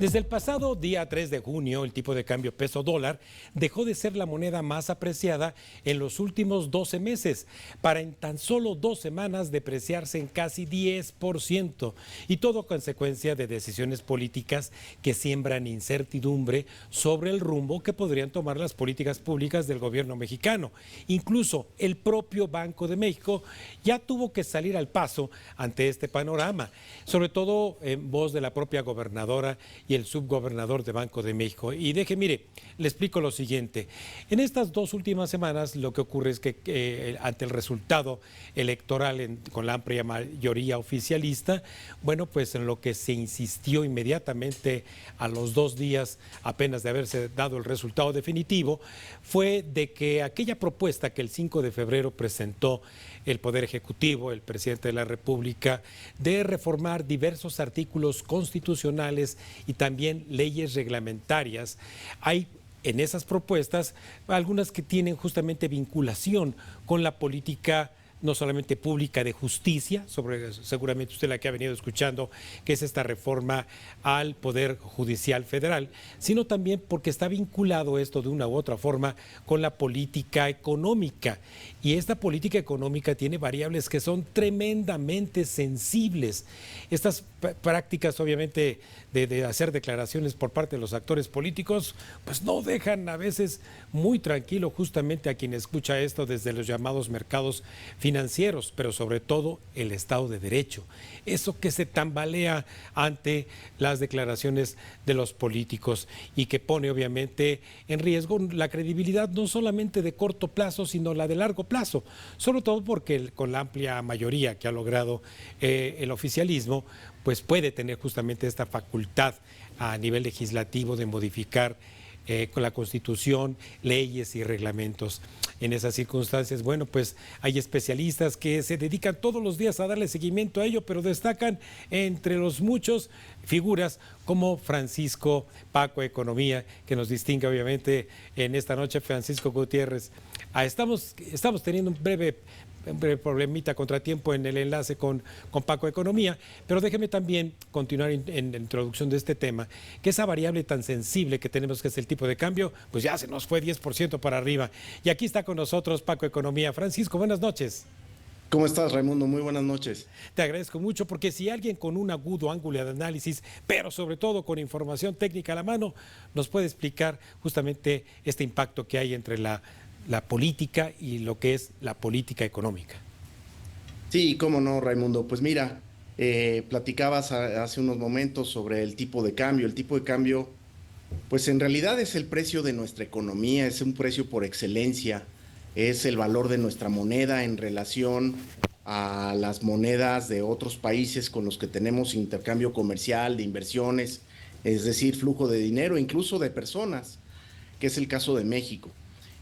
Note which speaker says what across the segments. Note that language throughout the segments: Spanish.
Speaker 1: Desde el pasado día 3 de junio, el tipo de cambio peso-dólar dejó de ser la moneda más apreciada en los últimos 12 meses, para en tan solo 2 semanas depreciarse en casi 10%, y todo consecuencia de decisiones políticas que siembran incertidumbre sobre el rumbo que podrían tomar las políticas públicas del gobierno mexicano. Incluso el propio Banco de México ya tuvo que salir al paso ante este panorama, sobre todo en voz de la propia gobernadora y el subgobernador de Banco de México. Y mire, le explico lo siguiente. En estas 2 últimas semanas lo que ocurre es que ante el resultado electoral con la amplia mayoría oficialista, bueno, pues en lo que se insistió inmediatamente a los 2 días apenas de haberse dado el resultado definitivo, fue de que aquella propuesta que el 5 de febrero presentó el Poder Ejecutivo, el presidente de la República, de reformar diversos artículos constitucionales y también leyes reglamentarias. Hay en esas propuestas algunas que tienen justamente vinculación con la política no solamente pública de justicia, seguramente usted la que ha venido escuchando, que es esta reforma al Poder Judicial Federal, sino también porque está vinculado esto de una u otra forma con la política económica. Y esta política económica tiene variables que son tremendamente sensibles. Estas prácticas, obviamente, de hacer declaraciones por parte de los actores políticos, pues no dejan a veces muy tranquilo justamente a quien escucha esto desde los llamados mercados financieros, pero sobre todo el Estado de Derecho. Eso que se tambalea ante las declaraciones de los políticos y que pone obviamente en riesgo la credibilidad no solamente de corto plazo, sino la de largo plazo, sobre todo porque con la amplia mayoría que ha logrado el oficialismo, pues puede tener justamente esta facultad a nivel legislativo de modificar con la Constitución, leyes y reglamentos. En esas circunstancias, bueno, pues hay especialistas que se dedican todos los días a darle seguimiento a ello, pero destacan entre los muchos figuras como Francisco Paco Economía, que nos distingue obviamente en esta noche. Francisco Gutiérrez, estamos teniendo un breve problemita, contratiempo en el enlace con Paco Economía, pero déjeme también continuar en la introducción de este tema, que esa variable tan sensible que tenemos, que es el tipo de cambio, pues ya se nos fue 10% para arriba. Y aquí está con nosotros Paco Economía. Francisco, buenas noches.
Speaker 2: ¿Cómo estás, Raimundo? Muy buenas noches.
Speaker 1: Te agradezco mucho, porque si alguien con un agudo ángulo de análisis, pero sobre todo con información técnica a la mano, nos puede explicar justamente este impacto que hay entre la política y lo que es la política económica.
Speaker 2: Sí, cómo no, Raimundo. Pues mira, platicabas hace unos momentos sobre el tipo de cambio. El tipo de cambio, pues en realidad es el precio de nuestra economía, es un precio por excelencia, es el valor de nuestra moneda en relación a las monedas de otros países con los que tenemos intercambio comercial, de inversiones, es decir, flujo de dinero, incluso de personas, que es el caso de México.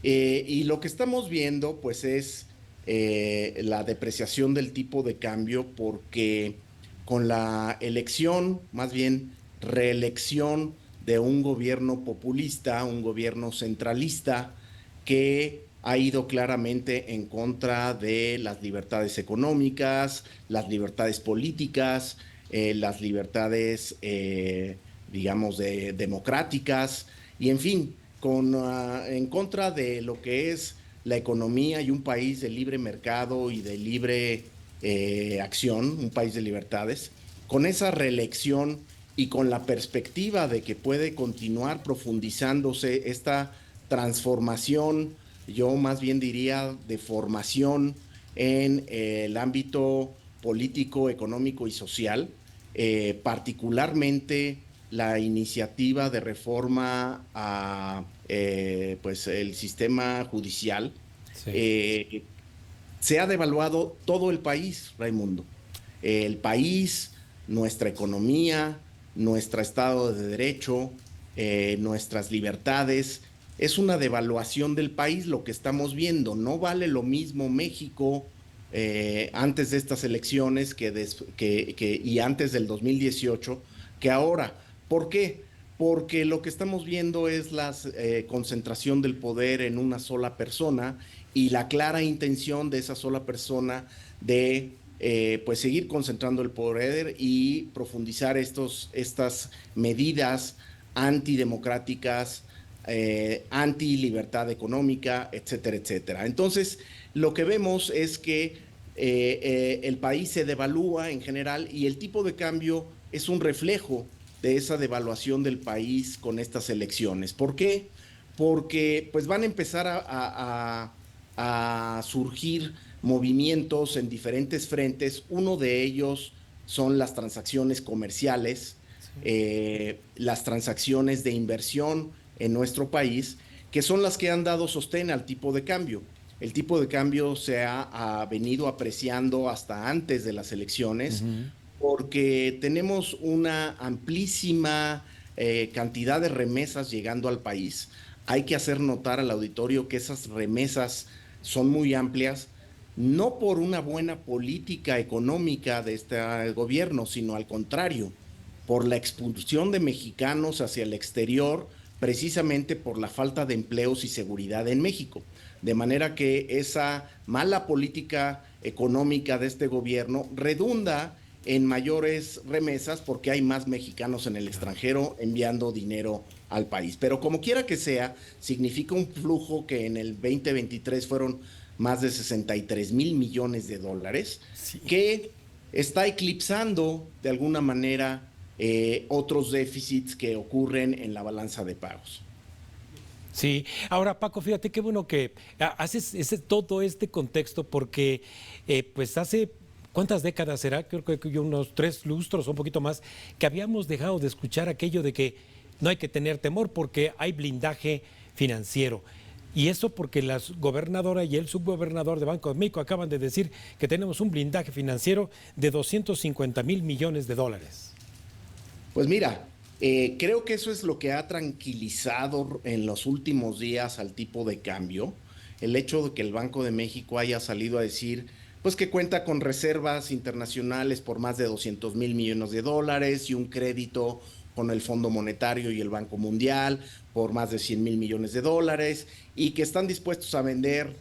Speaker 2: Y lo que estamos viendo, pues, es la depreciación del tipo de cambio, porque con la elección, más bien reelección de un gobierno populista, un gobierno centralista, que ha ido claramente en contra de las libertades económicas, las libertades políticas, las libertades, digamos, democráticas, y en fin, en contra de lo que es la economía y un país de libre mercado y de libre acción, un país de libertades. Con esa reelección y con la perspectiva de que puede continuar profundizándose esta transformación, yo más bien diría de formación en el ámbito político, económico y social, particularmente la iniciativa de reforma a pues el sistema judicial.
Speaker 1: Sí.
Speaker 2: Se ha devaluado todo el país, Raimundo. El país, nuestra economía, nuestro Estado de Derecho, nuestras libertades. Es una devaluación del país lo que estamos viendo. No vale lo mismo México antes de estas elecciones y antes del 2018 que ahora. ¿Por qué? Porque lo que estamos viendo es la concentración del poder en una sola persona y la clara intención de esa sola persona de pues seguir concentrando el poder y profundizar estas medidas antidemocráticas, anti-libertad económica, etcétera, etcétera. Entonces, lo que vemos es que el país se devalúa en general y el tipo de cambio es un reflejo de esa devaluación del país con estas elecciones. ¿Por qué? Porque pues van a empezar a surgir movimientos en diferentes frentes. Uno de ellos son las transacciones comerciales, las transacciones de inversión en nuestro país, que son las que han dado sostén al tipo de cambio. El tipo de cambio se ha venido apreciando hasta antes de las elecciones porque tenemos una amplísima cantidad de remesas llegando al país. Hay que hacer notar al auditorio que esas remesas son muy amplias, no por una buena política económica de este gobierno, sino al contrario, por la expulsión de mexicanos hacia el exterior, precisamente por la falta de empleos y seguridad en México. De manera que esa mala política económica de este gobierno redunda en mayores remesas porque hay más mexicanos en el extranjero enviando dinero al país. Pero como quiera que sea, significa un flujo que en el 2023 fueron más de 63,000 millones de dólares, sí, que está eclipsando de alguna manera otros déficits que ocurren en la balanza de pagos.
Speaker 1: Sí, ahora Paco, fíjate qué bueno que haces todo este contexto porque pues hace, ¿cuántas décadas será? Creo que unos 3 lustros o un poquito más, que habíamos dejado de escuchar aquello de que no hay que tener temor porque hay blindaje financiero. Y eso porque la gobernadora y el subgobernador de Banco de México acaban de decir que tenemos un blindaje financiero de 250,000 millones de dólares.
Speaker 2: Pues mira, creo que eso es lo que ha tranquilizado en los últimos días al tipo de cambio. El hecho de que el Banco de México haya salido a decir pues que cuenta con reservas internacionales por más de 200,000 millones de dólares y un crédito con el Fondo Monetario y el Banco Mundial por más de 100,000 millones de dólares y que están dispuestos a vender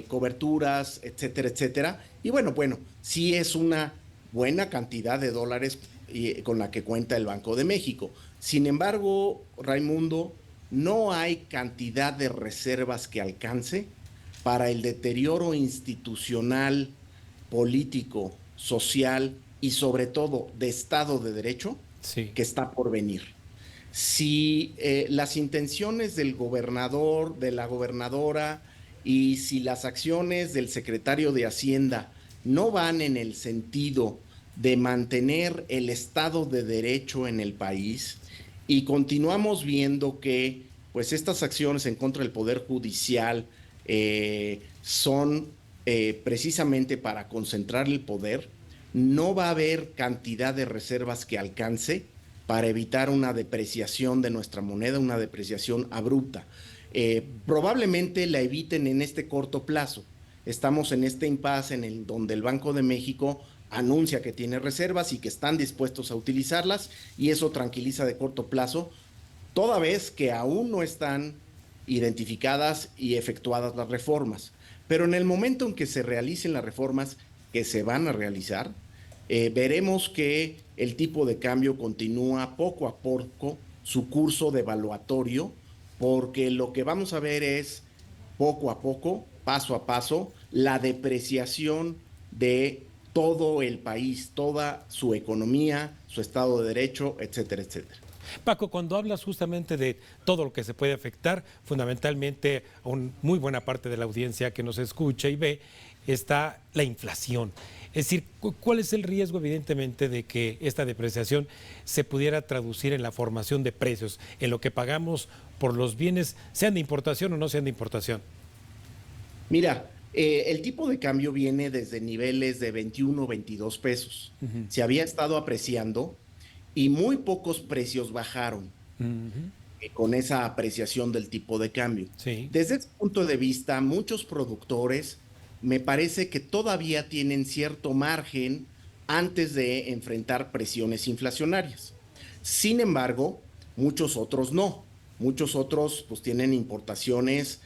Speaker 2: coberturas, etcétera, etcétera. Y bueno, sí es una buena cantidad de dólares con la que cuenta el Banco de México. Sin embargo, Raimundo, no hay cantidad de reservas que alcance para el deterioro institucional, político, social y sobre todo de Estado de Derecho, sí, que está por venir. Si las intenciones del gobernador, de la gobernadora y si las acciones del secretario de Hacienda no van en el sentido de mantener el Estado de Derecho en el país y continuamos viendo que pues estas acciones en contra del Poder Judicial son precisamente para concentrar el poder, no va a haber cantidad de reservas que alcance para evitar una depreciación de nuestra moneda, una depreciación abrupta. Probablemente la eviten en este corto plazo. Estamos en este impasse donde el Banco de México anuncia que tiene reservas y que están dispuestos a utilizarlas y eso tranquiliza de corto plazo, toda vez que aún no están identificadas y efectuadas las reformas. Pero en el momento en que se realicen las reformas que se van a realizar, veremos que el tipo de cambio continúa poco a poco su curso devaluatorio, porque lo que vamos a ver es poco a poco, paso a paso, la depreciación de todo el país, toda su economía, su Estado de Derecho, etcétera, etcétera.
Speaker 1: Paco, cuando hablas justamente de todo lo que se puede afectar, fundamentalmente a una muy buena parte de la audiencia que nos escucha y ve, está la inflación. Es decir, ¿cuál es el riesgo, evidentemente, de que esta depreciación se pudiera traducir en la formación de precios, en lo que pagamos por los bienes, sean de importación o no sean de importación?
Speaker 2: Mira, el tipo de cambio viene desde niveles de 21, 22 pesos. Se había estado apreciando y muy pocos precios bajaron con esa apreciación del tipo de cambio. Sí. Desde ese punto de vista, muchos productores me parece que todavía tienen cierto margen antes de enfrentar presiones inflacionarias. Sin embargo, muchos otros no. Muchos otros pues tienen importaciones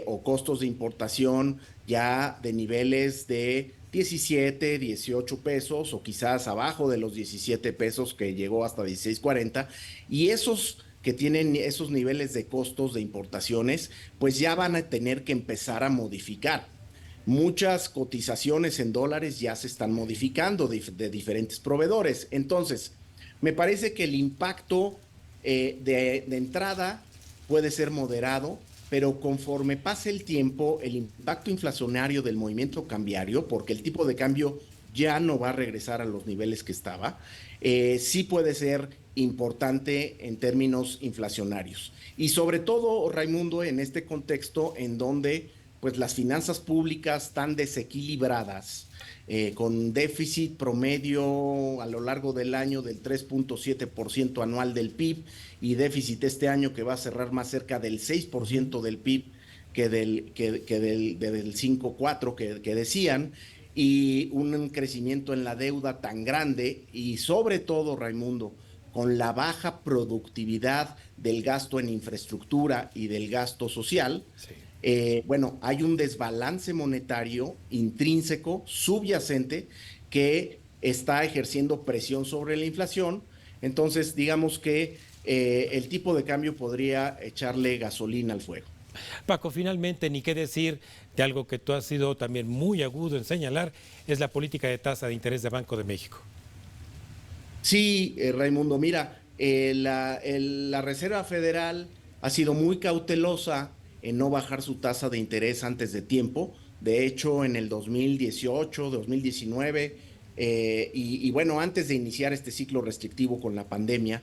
Speaker 2: o costos de importación ya de niveles de 17, 18 pesos o quizás abajo de los 17 pesos que llegó hasta 16.40, y esos que tienen esos niveles de costos de importaciones, pues ya van a tener que empezar a modificar. Muchas cotizaciones en dólares ya se están modificando de diferentes proveedores. Entonces, me parece que el impacto de entrada puede ser moderado, pero conforme pase el tiempo, el impacto inflacionario del movimiento cambiario, porque el tipo de cambio ya no va a regresar a los niveles que estaba, sí puede ser importante en términos inflacionarios. Y sobre todo, Raimundo, en este contexto en donde pues las finanzas públicas están desequilibradas, con déficit promedio a lo largo del año del 3.7% anual del PIB y déficit este año que va a cerrar más cerca del 6% del PIB del 5.4 que decían, y un crecimiento en la deuda tan grande y sobre todo, Raimundo, con la baja productividad del gasto en infraestructura y del gasto social. Sí. Bueno, hay un desbalance monetario intrínseco, subyacente, que está ejerciendo presión sobre la inflación. Entonces, digamos que el tipo de cambio podría echarle gasolina al fuego.
Speaker 1: Paco, finalmente, ni qué decir de algo que tú has sido también muy agudo en señalar, es la política de tasa de interés de Banco de México.
Speaker 2: Sí, Raimundo, mira, la Reserva Federal ha sido muy cautelosa en no bajar su tasa de interés antes de tiempo. De hecho, en el 2018, 2019, y bueno, antes de iniciar este ciclo restrictivo con la pandemia,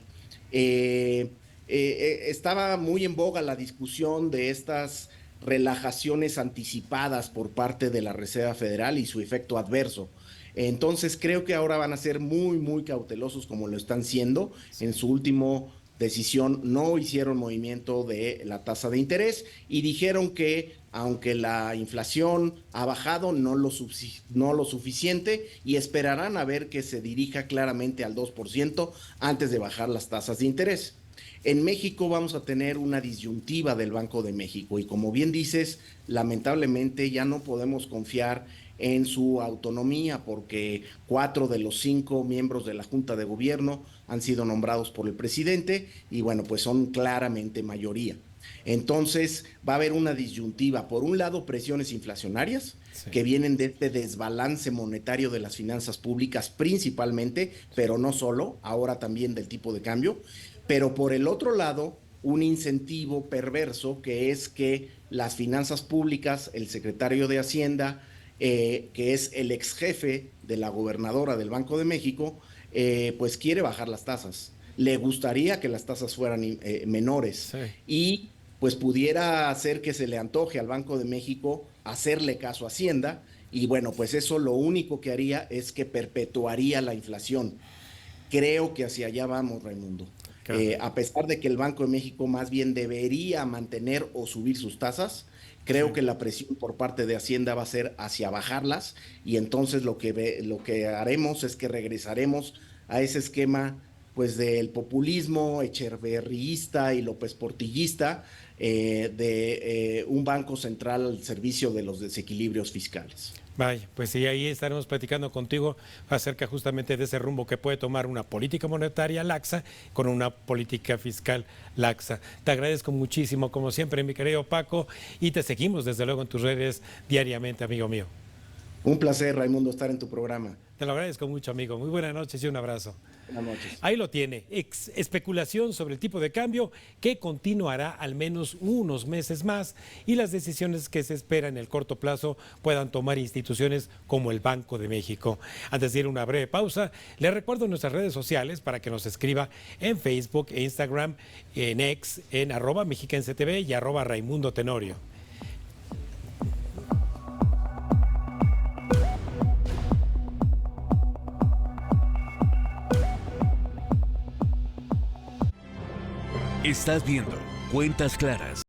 Speaker 2: estaba muy en boga la discusión de estas relajaciones anticipadas por parte de la Reserva Federal y su efecto adverso. Entonces creo que ahora van a ser muy, muy cautelosos como lo están siendo. En su último decisión no hicieron movimiento de la tasa de interés y dijeron que aunque la inflación ha bajado, no lo suficiente, y esperarán a ver que se dirija claramente al 2% antes de bajar las tasas de interés. En México vamos a tener una disyuntiva del Banco de México y, como bien dices, lamentablemente ya no podemos confiar en su autonomía porque 4 de los 5 miembros de la Junta de Gobierno han sido nombrados por el presidente y bueno, pues son claramente mayoría. Entonces va a haber una disyuntiva, por un lado presiones inflacionarias, sí, que vienen de este desbalance monetario de las finanzas públicas principalmente, pero no solo, ahora también del tipo de cambio, pero por el otro lado un incentivo perverso que es que las finanzas públicas, el secretario de Hacienda, que es el ex jefe de la gobernadora del Banco de México, pues quiere bajar las tasas. Le gustaría que las tasas fueran menores, sí, y pues pudiera hacer que se le antoje al Banco de México hacerle caso a Hacienda, y bueno, pues eso lo único que haría es que perpetuaría la inflación. Creo que hacia allá vamos, Raimundo. Claro. A pesar de que el Banco de México más bien debería mantener o subir sus tasas, creo sí, que la presión por parte de Hacienda va a ser hacia bajarlas, y entonces lo que haremos es que regresaremos a ese esquema pues del populismo echeverrista y López Portillista, de un banco central al servicio de los desequilibrios fiscales.
Speaker 1: Vaya, pues sí, ahí estaremos platicando contigo acerca justamente de ese rumbo que puede tomar una política monetaria laxa con una política fiscal laxa. Te agradezco muchísimo, como siempre, mi querido Paco, y te seguimos desde luego en tus redes diariamente, amigo mío.
Speaker 2: Un placer, Raimundo, estar en tu programa.
Speaker 1: Te lo agradezco mucho, amigo. Muy buenas noches y un abrazo.
Speaker 2: Buenas noches.
Speaker 1: Ahí lo tiene, especulación sobre el tipo de cambio que continuará al menos unos meses más, y las decisiones que se esperan en el corto plazo puedan tomar instituciones como el Banco de México. Antes de ir a una breve pausa, le recuerdo nuestras redes sociales para que nos escriba en Facebook e Instagram, en X, en @mexicancetv y @Raimundo Tenorio.
Speaker 3: Estás viendo Cuentas Claras.